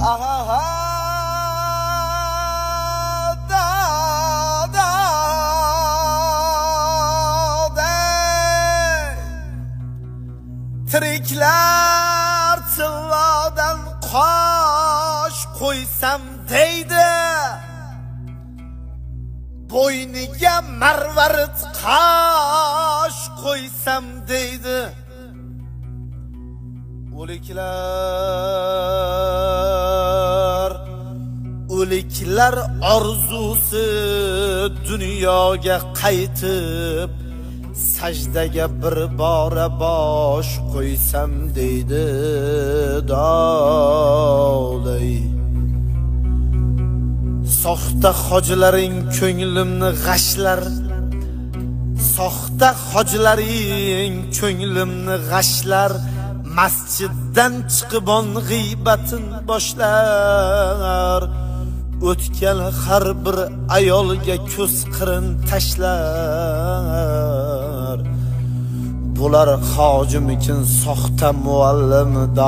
aha da da da Triklar çılladan qosh qo'ysam deydi Boyniga marvarit qosh qo'ysam deydi O'liklar orzusi dunyoga qaytib sajdaga bir bora bosh qo'ysam deydi Dovday Soxta hojilaring ko'nglimni g'ashlar Soxta hojilaring ko'nglimni g'ashlar Masjiddan chiqibon g'iybatin boshlar O'tgan har bir ayolga ko'z qirin tashlar Bular hojimikin soxta muallimdor